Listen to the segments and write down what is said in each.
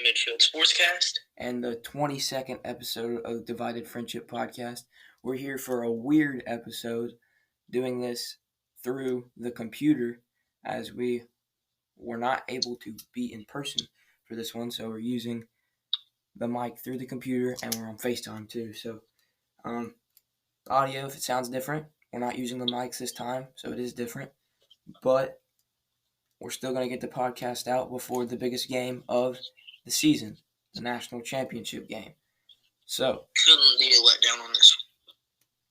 Midfield Sportscast. And the 22nd episode of the Divided Friendship Podcast. We're here for a weird episode, doing this through the computer as we were not able to be in person for this one. So we're using the mic through the computer and we're on FaceTime too. So audio, if it sounds different, we're not using the mics this time, so it is different. But we're still going to get the podcast out before the biggest game of the season, the national championship game. So Couldn't be a letdown on this one.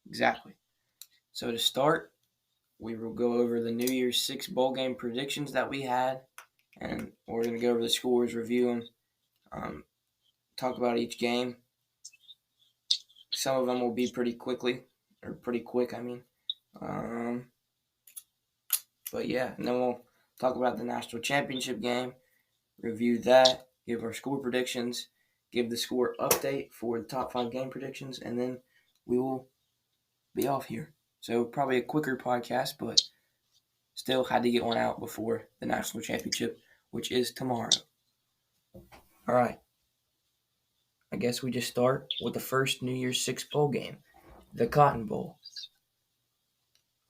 Exactly. So to start, we will go over the New Year's Six bowl game predictions that we had, and we're going to go over the scores, review them, talk about each game. Some of them will be pretty quick, But yeah, and then we'll talk about the national championship game, review that, give our score predictions, give the score update for the top 5 game predictions, and then we will be off here. So probably a quicker podcast, but still had to get one out before the national championship, which is tomorrow. All right. I guess we just start with the first New Year's Six bowl game, the Cotton Bowl.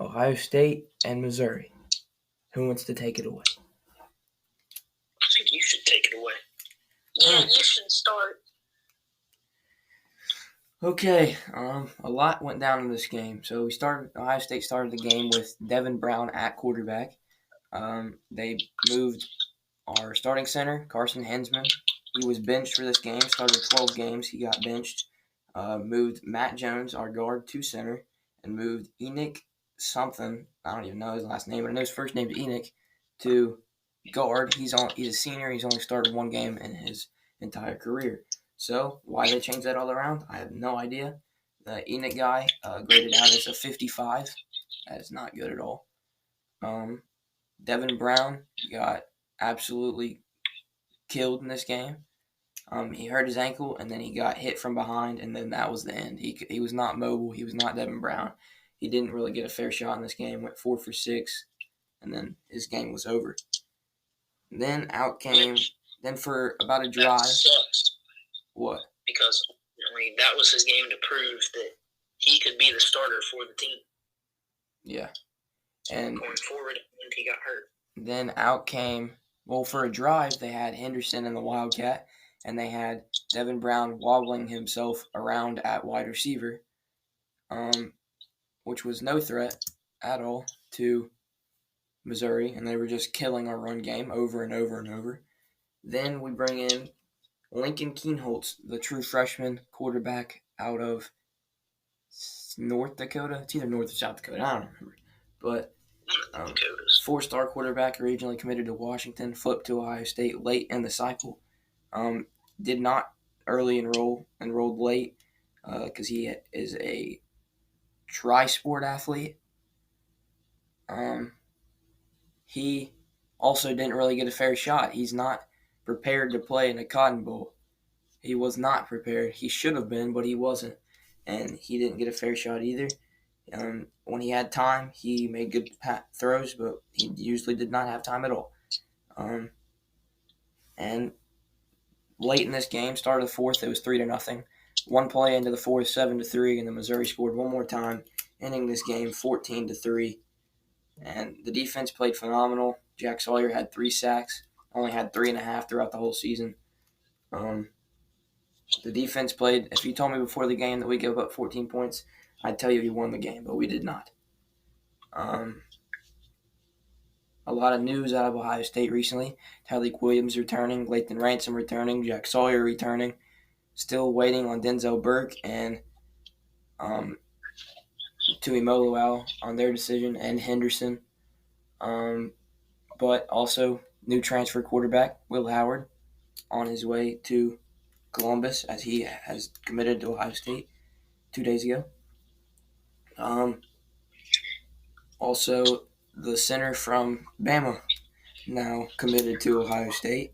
Ohio State and Missouri. Who wants to take it away? I think you should take it away. Yeah, you should start. Okay, a lot went down in this game. So Ohio State started the game with Devin Brown at quarterback. They moved our starting center, Carson Hensman. He was benched for this game, started 12 games. He got benched. Moved Matt Jones, our guard, to center, and moved Enoch something. I don't even know his last name, but I know his first name is Enoch, to guard. He's a senior. He's only started one game in his entire career. So why they changed that all around, I have no idea. The Enoch guy graded out as a 55. That is not good at all. Devin Brown got absolutely killed in this game. He hurt his ankle, and then he got hit from behind, and then that was the end. He was not mobile. He was not Devin Brown. He didn't really get a fair shot in this game. Went 4 for 6, and then his game was over. Then out came, for about a drive. That sucks. What? Because, that was his game to prove that he could be the starter for the team. Yeah. And going forward, and he got hurt. Then out came, for a drive, they had Henderson and the Wildcat, and they had Devin Brown wobbling himself around at wide receiver, which was no threat at all to Missouri, and they were just killing our run game over and over and over. Then we bring in Lincoln Kienholz, the true freshman quarterback out of North Dakota. It's either North or South Dakota. I don't remember. But 4-star quarterback, originally committed to Washington, flipped to Ohio State late in the cycle. Did not early enrolled late because he is a tri-sport athlete. He also didn't really get a fair shot. He's not prepared to play in a Cotton Bowl. He was not prepared. He should have been, but he wasn't. And he didn't get a fair shot either. When he had time, he made good throws, but he usually did not have time at all. And late in this game, start of the fourth, it was 3-0. One play into the fourth, 7-3, and then Missouri scored one more time, ending this game 14-3. And the defense played phenomenal. Jack Sawyer had 3 sacks, only had 3.5 throughout the whole season. The defense played. If you told me before the game that we gave up 14 points, I'd tell you we won the game, but we did not. A lot of news out of Ohio State recently. Tyreek Williams returning, Lathan Ransom returning, Jack Sawyer returning. Still waiting on Denzel Burke and Tui Moluau on their decision, and Henderson. But also new transfer quarterback, Will Howard, on his way to Columbus as he has committed to Ohio State 2 days ago. Also, the center from Bama now committed to Ohio State.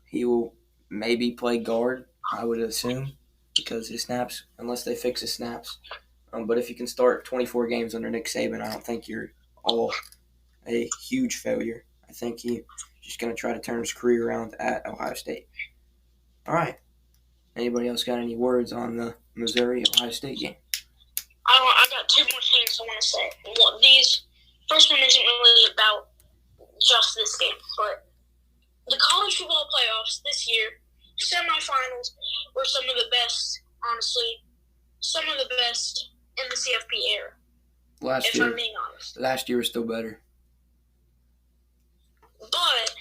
He will maybe play guard, I would assume, because his snaps, unless they fix his snaps. But if you can start 24 games under Nick Saban, I don't think you're all a huge failure. I think he's just going to try to turn his career around at Ohio State. All right. Anybody else got any words on the Missouri-Ohio State game? I got two more things I want to say. First one isn't really about just this game, but the college football playoffs this year, semifinals, were some of the best, honestly, some of the best in the CFP era. If I'm being honest. Last year was still better. But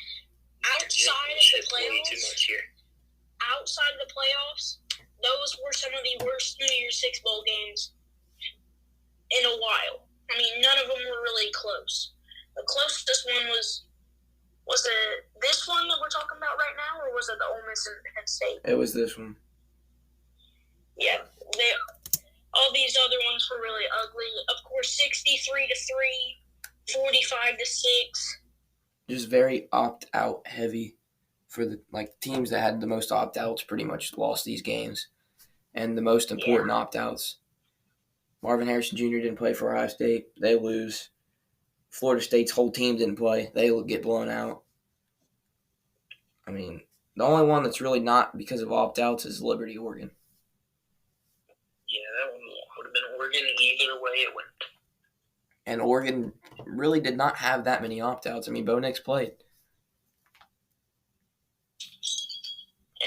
outside of the playoffs, those were some of the worst New Year's Six bowl games in a while. I mean, none of them were really close. The closest one was it this one that we're talking about right now, or was it the Ole Miss and Penn State? It was this one. Yeah, all these other ones were really ugly. Of course, 63-3, 45-6. Just very opt-out heavy for the teams that had the most opt-outs pretty much lost these games, and the most important opt-outs. Marvin Harrison Jr. didn't play for Ohio State. They lose. Florida State's whole team didn't play. They get blown out. I mean, the only one that's really not because of opt-outs is Liberty, Oregon. Yeah, that one would have been Oregon either way it went. And Oregon really did not have that many opt-outs. I mean, Bo Nix played.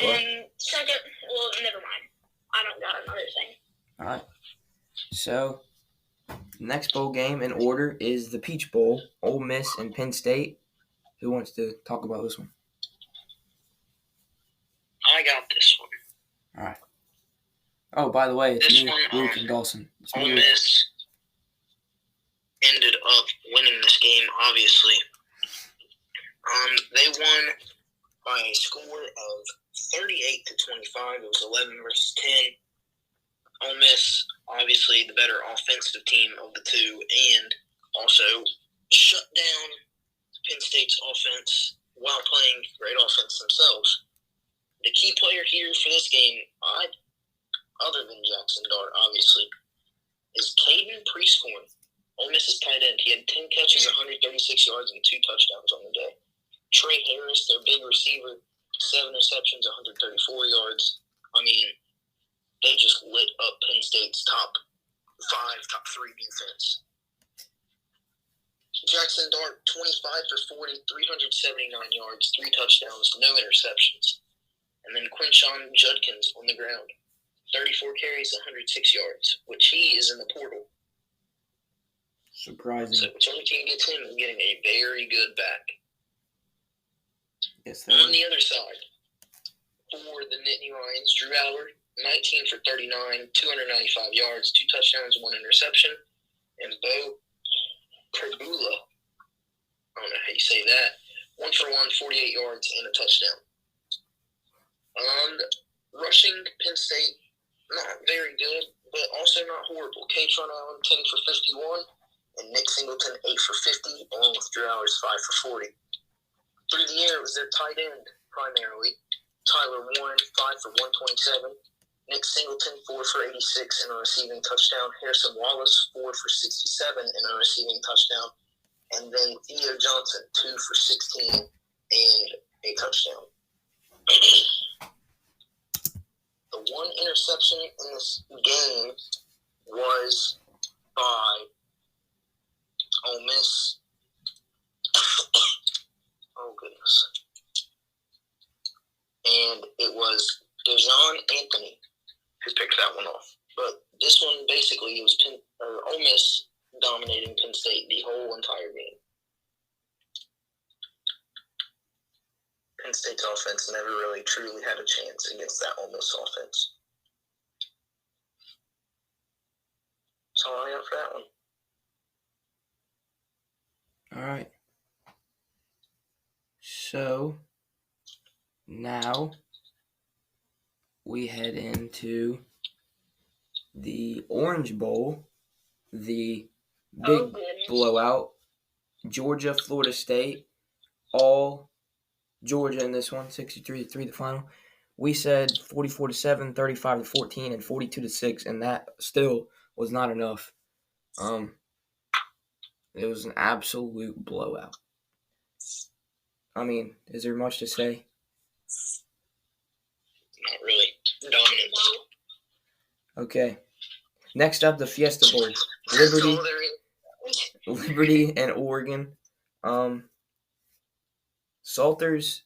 And second, well, never mind. I don't got another thing. All right. So, next bowl game in order is the Peach Bowl, Ole Miss and Penn State. Who wants to talk about this one? I got this one. All right. Oh, by the way, it's this me, one, Luke, and Dawson. Ole Miss ended up winning this game, obviously. They won by a score of 38-25. It was 11 versus 10. Ole Miss, obviously the better offensive team of the two, and also shut down Penn State's offense while playing great offense themselves. The key player here for this game, other than Jackson Dart, obviously, is Caden Prescorn, Ole Miss's tight end. He had 10 catches, 136 yards, and 2 touchdowns on the day. Trey Harris, their big receiver, 7 receptions, 134 yards. I mean, they just lit up Penn State's top 3 defense. Jackson Dart, 25 for 40, 379 yards, 3 touchdowns, no interceptions. And then Quinshon Judkins on the ground, 34 carries, 106 yards, which he is in the portal. Surprising. So whichever team gets him is getting a very good back. Yes, on the other side, for the Nittany Lions, Drew Allard, 19 for 39, 295 yards, 2 touchdowns, 1 interception. And Bo Perbula, I don't know how you say that, 1 for 1, 48 yards, and a touchdown. Rushing, Penn State, not very good, but also not horrible. Katron Allen, 10 for 51, and Nick Singleton, 8 for 50, along with Drew Allard, 5 for 40. Through the air, it was their tight end, primarily. Tyler Warren, 5 for 127. Nick Singleton, 4 for 86 and a receiving touchdown. Harrison Wallace, 4 for 67 and a receiving touchdown. And then Theo Johnson, 2 for 16 and a touchdown. The one interception in this game was by Ole Miss. Oh, goodness. And it was Dejon Anthony who picked that one off. But this one, basically, it was Ole Miss dominating Penn State the whole entire game. Penn State's offense never really truly had a chance against that Ole Miss offense. That's all I got for that one. All right. So, now we head into the Orange Bowl, the big blowout. Georgia, Florida State, all Georgia in this one, 63-3 the final. We said 44-7, 35-14, and 42-6, and that still was not enough. It was an absolute blowout. I mean, is there much to say? not really dominant. Okay. Next up, the Fiesta Bowl. Liberty and Oregon. Salters,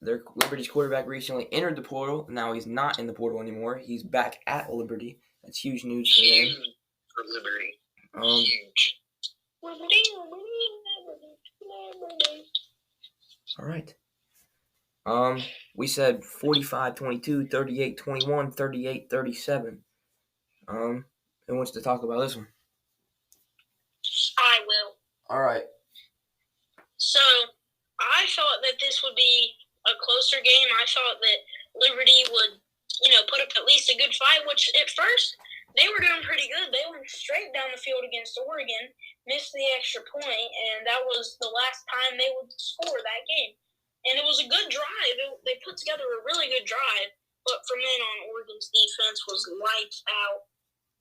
their Liberty's quarterback, recently entered the portal. Now he's not in the portal anymore. He's back at Liberty. That's huge news for them. Huge for Liberty. Huge. All right. We said 45-22, 38-21, 38-37. Who wants to talk about this one? I will. All right. So, I thought that this would be a closer game. I thought that Liberty would, put up at least a good fight, which at first they were doing pretty good. They went straight down the field against Oregon, missed the extra point, and that was the last time they would score that game. And it was a good drive. They put together a really good drive, but from then on, Oregon's defense was lights out.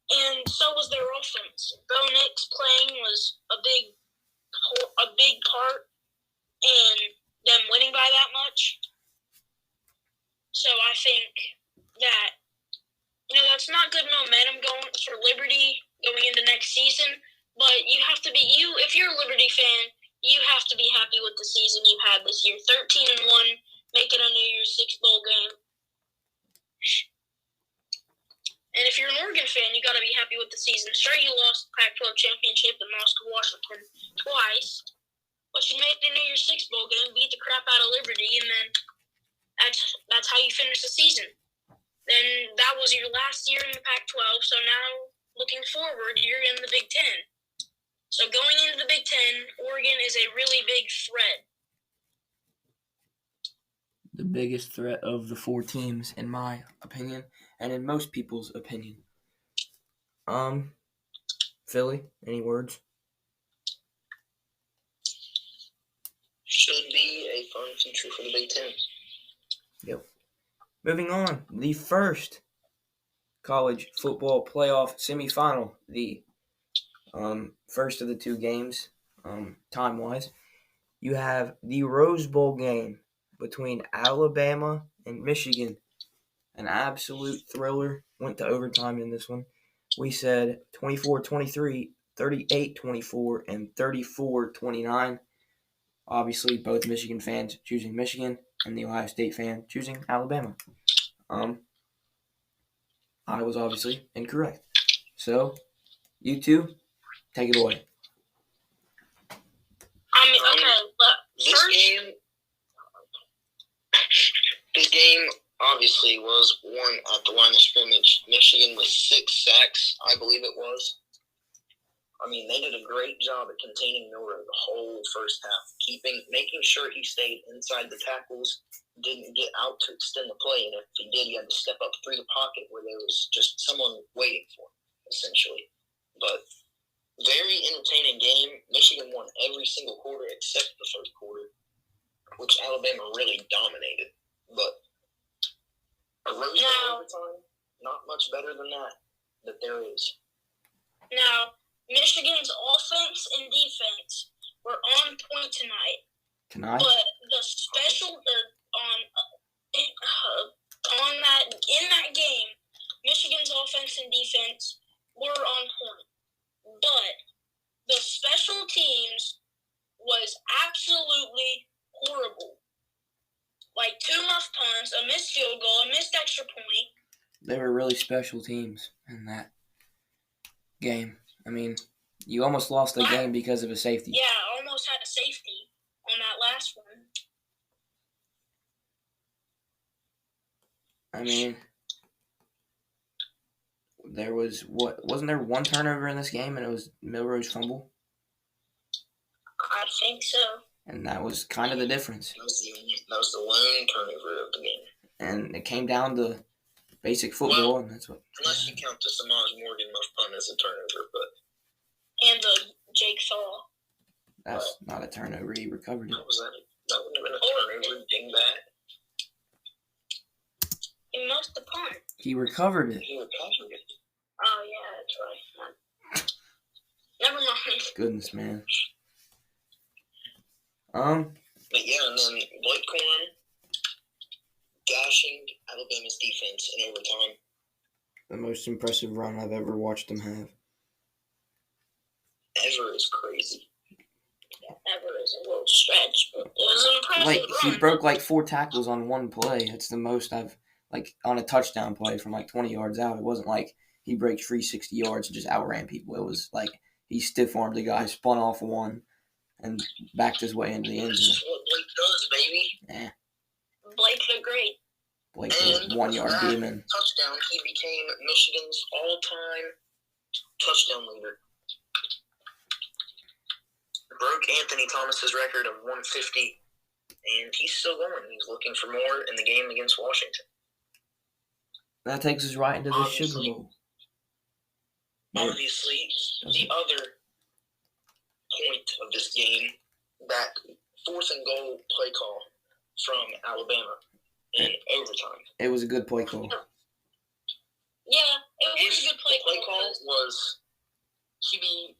And so was their offense. Bo Nix playing was a big part in them winning by that much. So I think that, that's not good momentum going for Liberty going into next season. But you have to be, if you're a Liberty fan, you have to be happy with the season you had this year. 13-1, making a New Year's Six bowl game. And if you're an Oregon fan, you got to be happy with the season. Sure, you lost the Pac-12 championship and lost to Washington twice, but you made the New Year's Six bowl game, beat the crap out of Liberty, and then that's how you finish the season. Then that was your last year in the Pac-12, so now looking forward, you're in the Big Ten. So going into the Big Ten, Oregon is a really big threat. The biggest threat of the four teams, in my opinion, and in most people's opinion. Philly, any words? Should be a fun future for the Big Ten. Yep. Moving on, the first college football playoff semifinal, the first of the two games, time-wise. You have the Rose Bowl game between Alabama and Michigan. An absolute thriller. Went to overtime in this one. We said 24-23, 38-24, and 34-29. Obviously, both Michigan fans choosing Michigan and the Ohio State fan choosing Alabama. I was obviously incorrect. So, you two, take it away. This game obviously was won at the line of scrimmage. Michigan with 6 sacks, I believe it was. They did a great job at containing Miller the whole first half, making sure he stayed inside the tackles, didn't get out to extend the play, and if he did, he had to step up through the pocket where there was just someone waiting for him, essentially. But very entertaining game. Michigan won every single quarter except the first quarter, which Alabama really dominated. But a Rose Bowl overtime, not much better than that there is. Now, Michigan's offense and defense were on point tonight. But the special in that game, Michigan's offense and defense were on point. But the special teams was absolutely horrible. Like 2 muff punts, a missed field goal, a missed extra point. They were really special teams in that game. You almost lost the game because of a safety. Yeah, almost had a safety on that last one. There was wasn't there one turnover in this game and it was Milroe's fumble? I think so. And that was kind of the difference. That was the lone turnover of the game. And it came down to basic football, and that's what. Unless you count the Samaj Morgan muff punt as a turnover, but. And the Jake Thaw. That's not a turnover. He recovered it. That wouldn't have been a turnover. Dingbat. He muffed the punt. He recovered it. Oh, yeah, that's right. Never mind. Goodness, man. But yeah, and then Blake Corn gashing Alabama's defense in overtime. The most impressive run I've ever watched them have. Ever is crazy. Ever is a little stretch, but it was an impressive He run. broke like 4 tackles on one play. It's the most I've on a touchdown play from like 20 yards out. It wasn't like he breaks free 60 yards and just outran people. It was like he stiff armed the guy, spun off one, and backed his way into the end That's zone. just what Blake does, baby. Yeah. Blake the Great. Blake the 1 yard demon. Touchdown, he became Michigan's all-time touchdown leader. Broke Anthony Thomas's record of 150, and he's still going. He's looking for more in the game against Washington. That takes us right into the Sugar Bowl. Obviously, the other point of this game, that 4th and goal play call from Alabama in overtime. It was a good play call. Yeah, it was a good play call. The play call was QB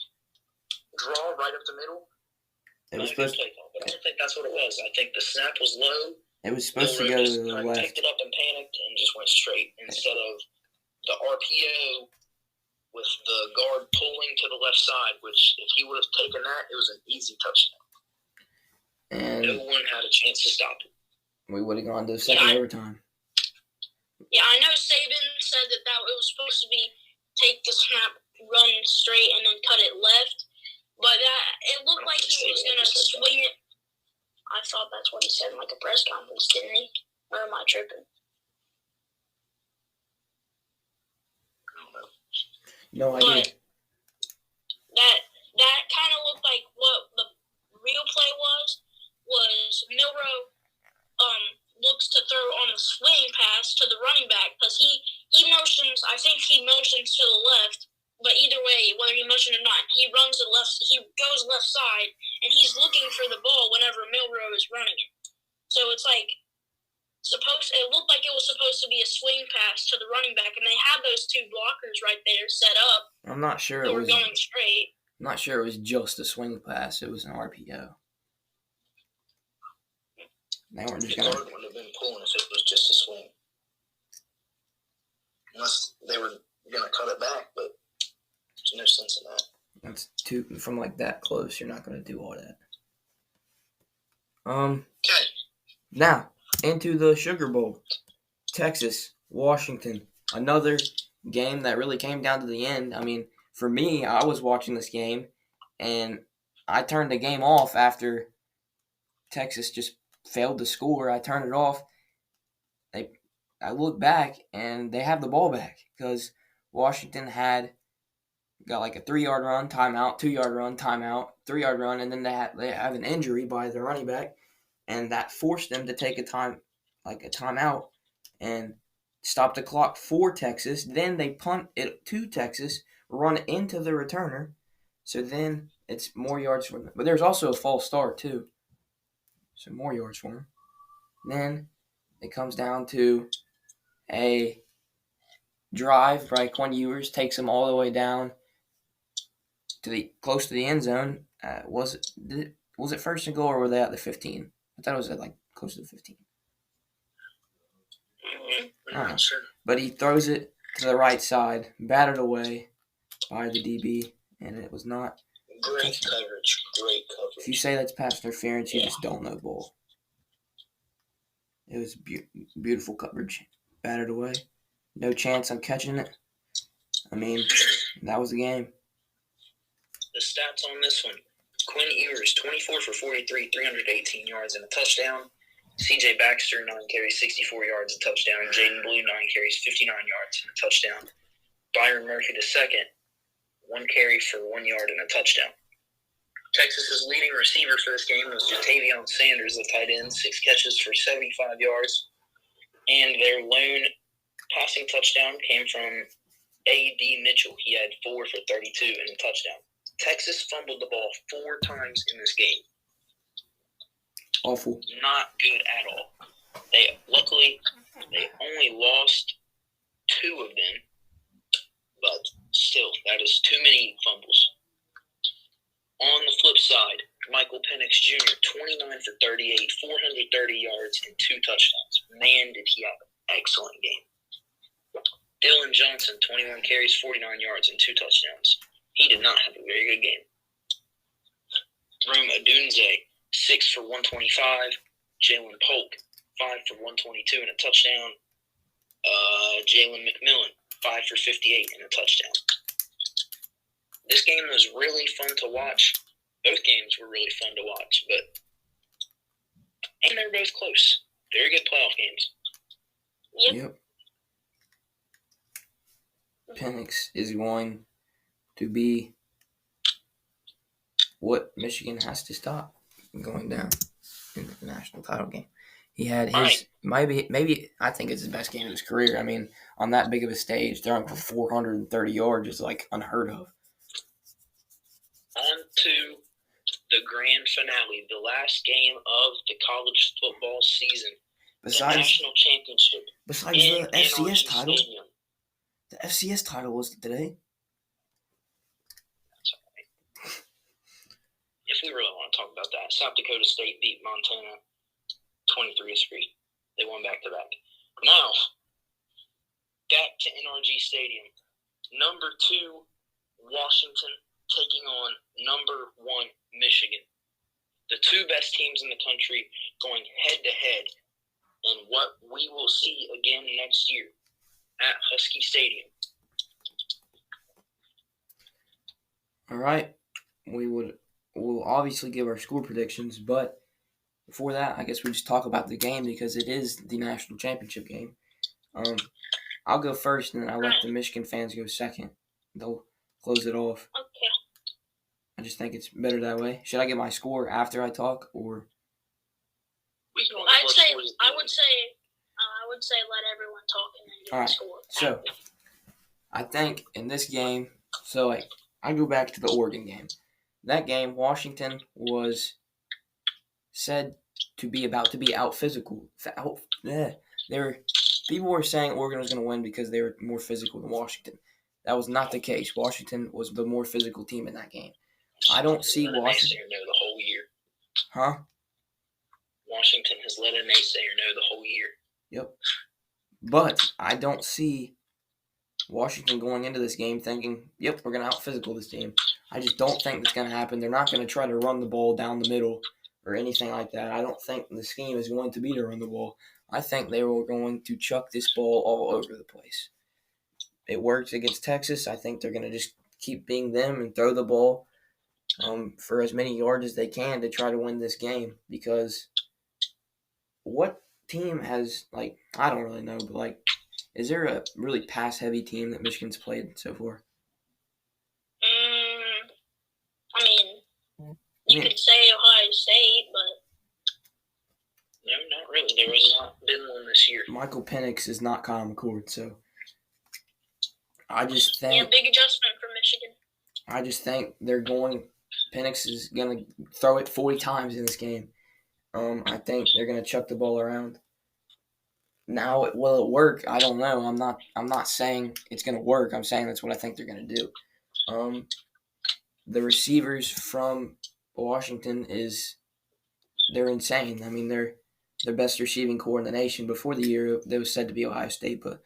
draw right up the middle. It was supposed to. Play call, but I don't think that's what it was. I think the snap was low. It was supposed to go to the left. Picked it up and panicked and just went straight instead of the RPO with the guard pulling to the left side, which if he would have taken that, it was an easy touchdown. And no one had a chance to stop it. We would have gone to the second overtime. Yeah, I know Saban said that it was supposed to be take the snap, run straight, and then cut it left. But it looked like he was going to swing it. I thought that's what he said in like a press conference, didn't he? Or am I tripping? No idea. But that kind of looked like what the real play was Milroe looks to throw on a swing pass to the running back because he motions, I think he motions to the left, but either way, whether he motioned or not, he goes left side, and he's looking for the ball whenever Milroe is running it. So it's like, it looked like it was supposed to be a swing pass to the running back, and they had those two blockers right there set up. I'm not sure it was going straight. I'm not sure it was just a swing pass. It was an RPO. They weren't just going. The guard would have been pulling if it was just a swing, unless they were going to cut it back. But there's no sense in that. That's from like that close. You're not going to do all that. Okay. Now into the Sugar Bowl. Texas, Washington. Another game that really came down to the end. I mean, for me, I was watching this game, and I turned the game off after Texas just failed to score. I turned it off. I look back, and they have the ball back because Washington got like a 3-yard run, timeout, 2-yard run, timeout, 3-yard run, and then they have an injury by the running back, and that forced them to take a timeout and stop the clock for Texas. Then they punt it to Texas, run into the returner, so then it's more yards for them. But there's also a false start too, so more yards for them. Then it comes down to a drive by Quinn Ewers, takes them all the way down to close to the end zone. Was it first and goal, or were they at the 15? I thought it was at like close to the 15. I'm not sure. But he throws it to the right side, batted away by the DB, and it was not. Great coverage. If you say that's pass interference, you just don't know ball. It was beautiful coverage. Batted away. No chance on catching it. I mean, that was the game. The stats on this one. Quinn Ewers, 24 for 43, 318 yards and a touchdown. C.J. Baxter, 9 carries, 64 yards, a touchdown. And Jaden Blue, 9 carries, 59 yards and a touchdown. Byron Murphy II, 1 carry for 1 yard and a touchdown. Texas's leading receiver for this game was Jatavion Sanders, the tight end, 6 catches for 75 yards. And their lone passing touchdown came from A.D. Mitchell. He had 4 for 32 and a touchdown. Texas fumbled the ball 4 times in this game. Awful. Not good at all. Luckily, they only lost 2 of them, but still, that is too many fumbles. On the flip side, Michael Penix Jr., 29 for 38, 430 yards, and 2 touchdowns. Man, did he have a excellent game. Dylan Johnson, 21 carries, 49 yards, and 2 touchdowns. He did not have a very good game. Rome Odunze, 6 for 125. Jalen Polk, 5 for 122 and a touchdown. Jalen McMillan, 5 for 58 and a touchdown. This game was really fun to watch. Both games were really fun to watch, and they're both close. Very good playoff games. Yep. Penix is going to be what Michigan has to stop going down in the national title game. He had his maybe I think it's his best game of his career. I mean, on that big of a stage, throwing for 430 yards is like unheard of. On to the grand finale, the last game of the college football season. The national championship. Besides the FCS title. Stadium. The FCS title was today. That's all right. If we really want to talk about that, South Dakota State beat Montana 23-3. They won back-to-back. Now, back to NRG Stadium. Number 2, Washington taking on number 1, Michigan. The 2 best teams in the country going head-to-head in what we will see again next year at Husky Stadium. All right. We'll obviously give our score predictions, but before that, I guess we just talk about the game because it is the national championship game. I'll go first, and then I'll let the Michigan fans go second. They'll close it off. Okay. I just think it's better that way. Should I get my score after I talk, or? I would say let everyone talk and then get the score. So, I think in this game, I go back to the Oregon game. That game, Washington was said to be about to be out physical. People were saying Oregon was going to win because they were more physical than Washington. That was not the case. Washington was the more physical team in that game. I don't see Washington. Know the whole year. Huh? Washington has let a naysayer know the whole year. Yep. But I don't see Washington going into this game thinking, yep, we're going to out-physical this team. I just don't think that's going to happen. They're not going to try to run the ball down the middle or anything like that. I don't think the scheme is going to be to run the ball. I think they were going to chuck this ball all over the place. It worked against Texas. I think they're going to just keep being them and throw the ball for as many yards as they can to try to win this game, because what team has, I don't really know, but, is there a really pass-heavy team that Michigan's played so far? I mean, you could say Ohio State, but... No, not really. There has not been one this year. Michael Penix is not Kyle McCord, so I just think... Yeah, big adjustment for Michigan. I just think Penix is going to throw it 40 times in this game. I think they're going to chuck the ball around. Now, will it work? I don't know. I'm not saying it's going to work. I'm saying that's what I think they're going to do. The receivers from Washington they're insane. I mean, they're the best receiving core in the nation. Before the year, they was said to be Ohio State, but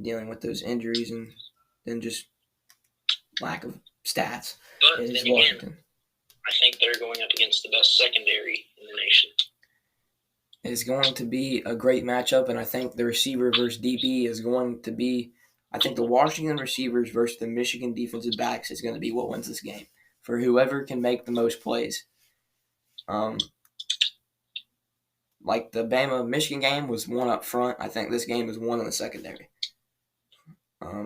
dealing with those injuries and then just lack of stats. But then again, Washington. I think they're going up against the best secondary in the nation. It's going to be a great matchup, and I think the receiver versus DB is going to be – I think the Washington receivers versus the Michigan defensive backs is going to be what wins this game for whoever can make the most plays. Like the Bama-Michigan game was one up front. I think this game is one in the secondary,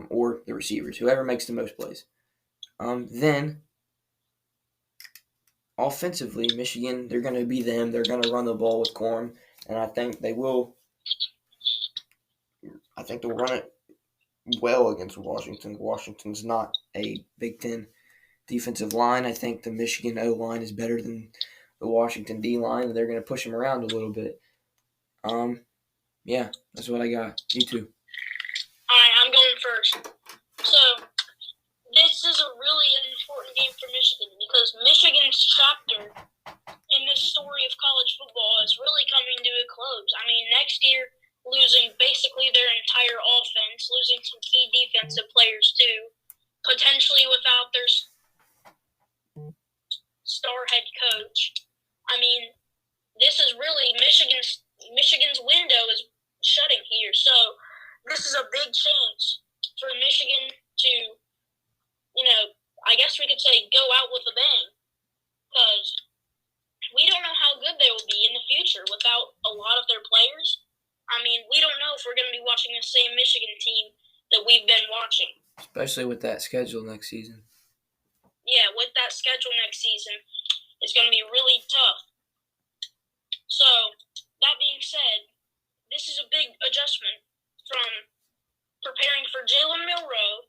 or the receivers, whoever makes the most plays. Then, offensively, Michigan, they're going to be them. They're going to run the ball with Corum, and I think they will. I think they'll run it well against Washington. Washington's not a Big Ten defensive line. I think the Michigan O-line is better than the Washington D-line, and they're going to push them around a little bit. Yeah, that's what I got. You too. All right, I'm going first. So, this is a really important game for Michigan because Michigan's chapter in this story of college football is really coming to a close. I mean, next year losing basically their entire offense, losing some key defensive players too, potentially without their star head coach. I mean, this is really Michigan's window is shutting here. So this is a big chance for Michigan to, I guess we could say go out with a bang, because we don't know how good they will be in the future without a lot of their players. I mean, we don't know if we're going to be watching the same Michigan team that we've been watching. Especially with that schedule next season. Yeah, with that schedule next season, it's going to be really tough. So, that being said, this is a big adjustment from preparing for Jalen Milroe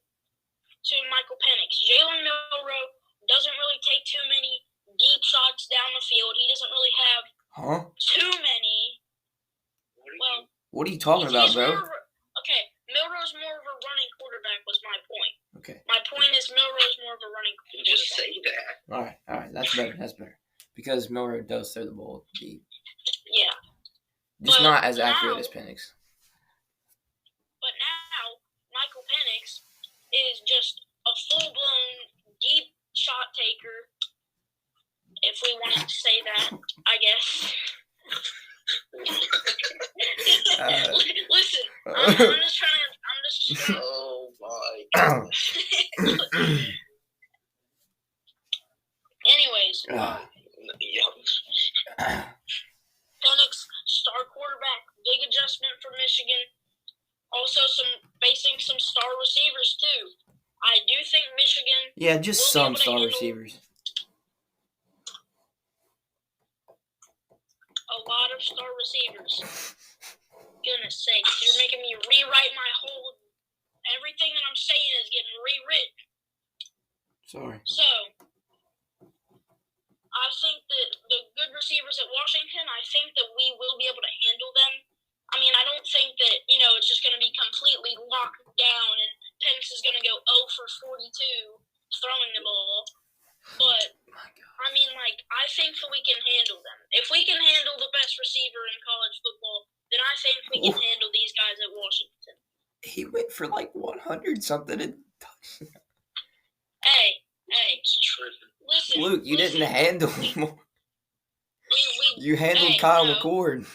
to Michael Penix. Jalen Milroe doesn't really take too many deep shots down the field. He doesn't really have too many. What are you talking about, bro? Milroe's more of a running quarterback was my point. Okay. My point is Milroe's more of a running quarterback. Just say that. All right. That's better. Because Milroe does throw the ball deep. Yeah. Just not as accurate as Penix. But now, Michael Penix is just a full-blown deep shot taker, if we wanted to say that, I guess. Listen, I'm just trying to. Oh my God. Anyways. Yeah. Penix, star quarterback, big adjustment for Michigan. Also, facing some star receivers too. I do think Michigan. Yeah, just some star receivers. A lot of star receivers. Goodness sakes, you're making me rewrite my whole. Everything that I'm saying is getting rewritten. Sorry. So, I think that the good receivers at Washington, I think that we will be able to handle them. I mean, I don't think that, it's just going to be completely locked down and Penix is going to go 0 for 42 throwing the ball. But, I mean, I think that we can handle them. If we can handle the best receiver in college football, then I think we can handle these guys at Washington. He went for 100-something. Hey. Listen. Luke, you didn't handle him. You handled Kyle McCord.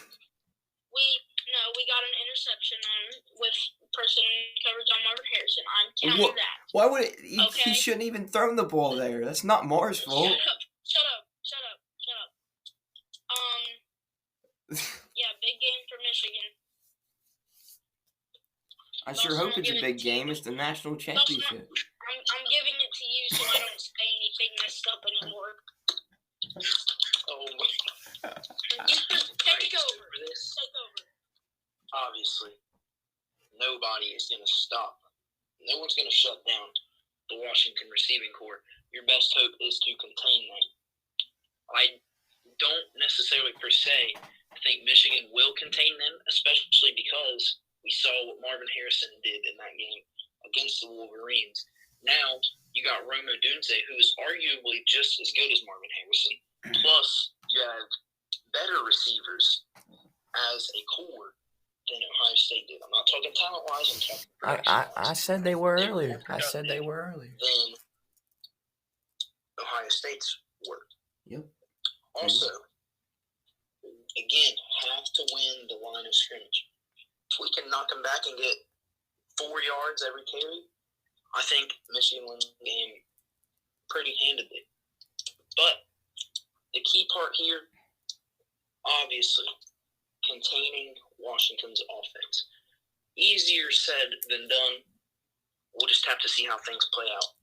We got an interception with person coverage on Marvin Harrison. I'm counting that. Why would it? He shouldn't even throw the ball there. That's not Mars' fault. Shut up. Yeah, big game for Michigan. I sure hope it's a big game. It's the national championship. I'm giving it to you so I don't say anything messed up anymore. Oh my God. Take over. Take over. Obviously, nobody is going to stop. No one's going to shut down the Washington receiving corps. Your best hope is to contain them. I don't necessarily per se think Michigan will contain them, especially because we saw what Marvin Harrison did in that game against the Wolverines. Now, you got Rome Odunze, who is arguably just as good as Marvin Harrison. Plus, you have better receivers as a core than Ohio State did. I'm not talking talent-wise. I'm talking I said they were earlier. Then Ohio State's were. Yep. Also, again, have to win the line of scrimmage. If we can knock them back and get 4 yards every carry, I think Michigan wins the game pretty handedly. But the key part here, obviously, containing Washington's offense. Easier said than done. We'll just have to see how things play out.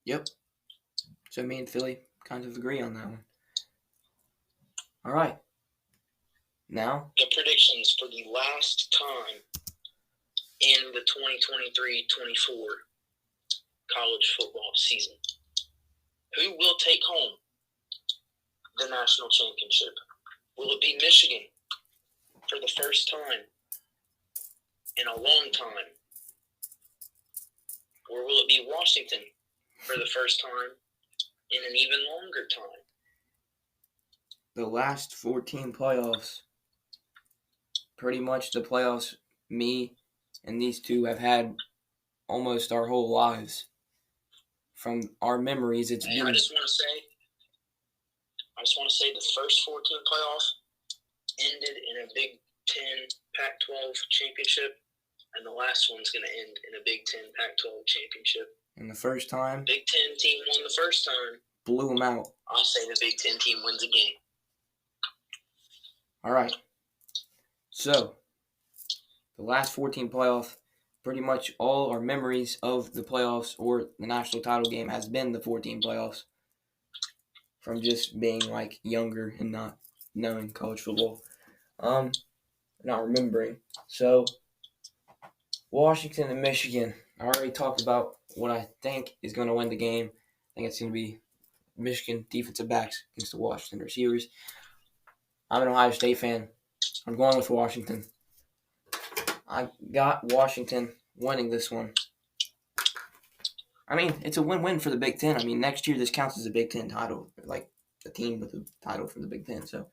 Yep. So me and Philly kind of agree on that one. All right. Now, the predictions for the last time in the 2023-24 college football season. Who will take home the national championship? Will it be Michigan for the first time in a long time? Or will it be Washington for the first time in an even longer time? The last 14 playoffs pretty much the playoffs me and these two have had almost our whole lives. From our memories, it's been. I just want to say the first 14 playoff ended in a Big Ten Pac-12 championship, and the last one's going to end in a Big Ten Pac-12 championship. And the first time, Big Ten team won the first time. Blew them out. I'll say the Big Ten team wins again. All right. So, the last 14 playoff, pretty much all our memories of the playoffs or the national title game has been the 14 playoffs. From just being like younger and not knowing college football. Not remembering. So, Washington and Michigan. I already talked about what I think is going to win the game. I think it's going to be Michigan defensive backs against the Washington receivers. I'm an Ohio State fan. I'm going with Washington. I got Washington winning this one. I mean, it's a win-win for the Big Ten. I mean, next year this counts as a Big Ten title, like a team with a title from the Big Ten. So,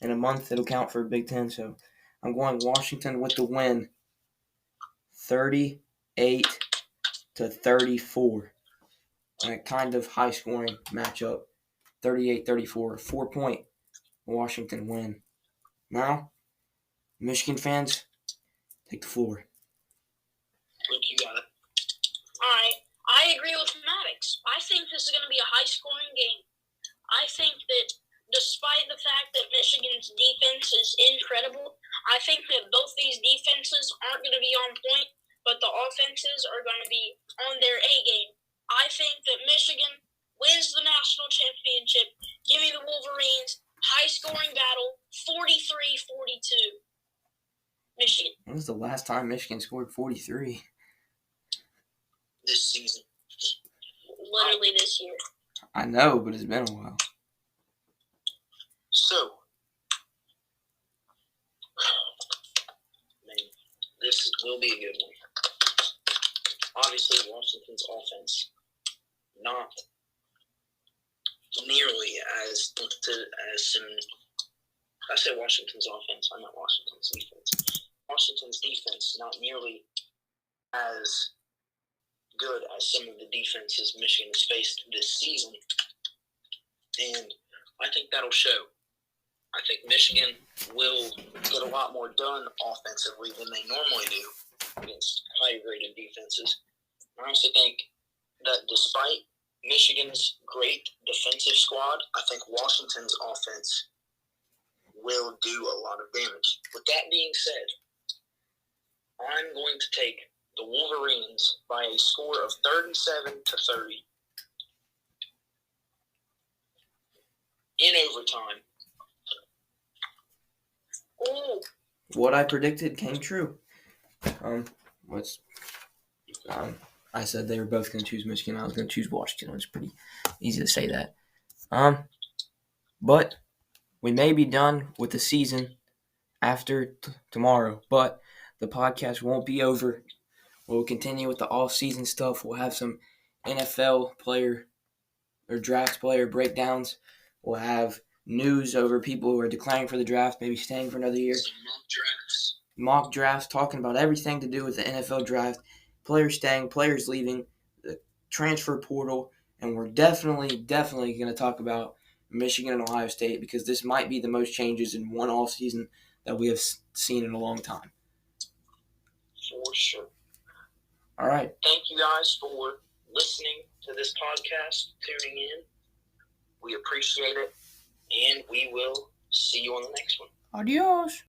in a month it'll count for Big Ten. So, I'm going Washington with the win, 38-34. And a kind of high-scoring matchup, 38-34, 4-point Washington win. Now, Michigan fans, take the floor. Luke, you got it. All right. I agree with Maddyx. I think this is going to be a high-scoring game. I think that despite the fact that Michigan's defense is incredible, I think that both these defenses aren't going to be on point, but the offenses are going to be on their A game. I think that Michigan wins the national championship. Give me the Wolverines. High-scoring battle, 43-42. Michigan. When was the last time Michigan scored 43? This season. Literally this year. I know, but it's been a while. So, man, this will be a good one. Obviously, Washington's offense not nearly as talented as some. I say Washington's offense. I meant Washington's defense. Washington's defense not nearly as good as some of the defenses Michigan has faced this season, and I think that'll show. I think Michigan will get a lot more done offensively than they normally do against high-graded defenses. I also think that despite Michigan's great defensive squad, I think Washington's offense will do a lot of damage. With that being said, I'm going to take the Wolverines by a score of 37-30 in overtime. Ooh. What I predicted came true. I said they were both going to choose Michigan. I was going to choose Washington. It was pretty easy to say that. But we may be done with the season after tomorrow, but the podcast won't be over. We'll continue with the off-season stuff. We'll have some NFL player or draft player breakdowns. We'll have news over people who are declaring for the draft, maybe staying for another year. Some Mock drafts, talking about everything to do with the NFL draft, players staying, players leaving, the transfer portal, and we're definitely going to talk about Michigan and Ohio State because this might be the most changes in one offseason that we have seen in a long time. For sure. All right. Thank you guys for listening to this podcast, tuning in. We appreciate it, and we will see you on the next one. Adios.